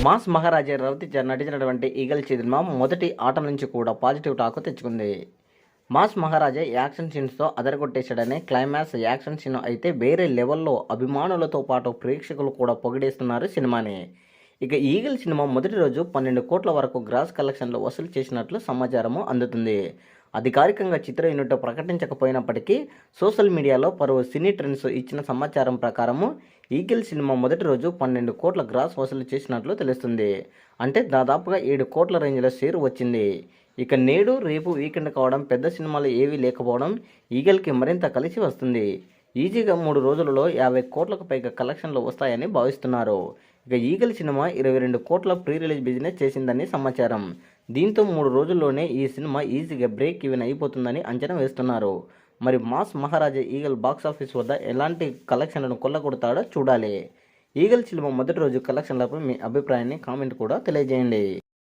Mass మహారాజా రవితేజ నటించినటువంటి eagle cinema మొదటి ఆట నుంచి కూడా పాజిటివ్ టాక్ తెచ్చుకుంది. మాస్ మహారాజా యాక్షన్ సీన్స్తో అదరగొట్టేశాడనే క్లైమాక్స్ యాక్షన్ సీన్ అయితే వేరే లెవెల్లో అభిమానులతో పాటు ప్రేక్షకులు కూడా పొగిడేస్తున్నారు సినిమాని. ఇక ఈగల్ సినిమా మొదటి రోజు 12 కోట్ల వరకు గ్రాస్ కలెక్షన్లు వసూలు చేసినట్లు సమాచారము అందుతుంది. అధికారికంగా చిత్ర యూనిట్ ప్రకటించకపోయినప్పటికీ సోషల్ మీడియాలో పలువురు సినీ ట్రెండ్స్ ఇచ్చిన సమాచారం ప్రకారము ఈగల్ సినిమా మొదటి రోజు 12 కోట్ల గ్రాస్ వసూలు చేసినట్లు తెలుస్తుంది. అంటే దాదాపుగా 7 కోట్ల రేంజ్లో షేర్ వచ్చింది. ఇక నేడు రేపు వీకెండ్ కావడం, పెద్ద సినిమాలు ఏవీ లేకపోవడం ఈగల్కి మరింత కలిసి వస్తుంది. ఈజీగా 3 రోజులలో 50 కోట్లకు పైగా కలెక్షన్లు వస్తాయని భావిస్తున్నారు. ఇక ఈగల్ సినిమా 22 కోట్ల ప్రీ రిలీజ్ బిజినెస్ చేసిందని సమాచారం. దీంతో 3 రోజుల్లోనే ఈ సినిమా ఈజీగా బ్రేక్ ఈవెన్ అయిపోతుందని అంచనా వేస్తున్నారు. మరి మాస్ మహారాజా ఈగల్ బాక్సాఫీస్ వద్ద ఎలాంటి కలెక్షన్లను కొల్లగొడతాడో చూడాలి. ఈగల్ సినిమా మొదటి రోజు కలెక్షన్లపై మీ అభిప్రాయాన్ని కామెంట్ కూడా తెలియజేయండి.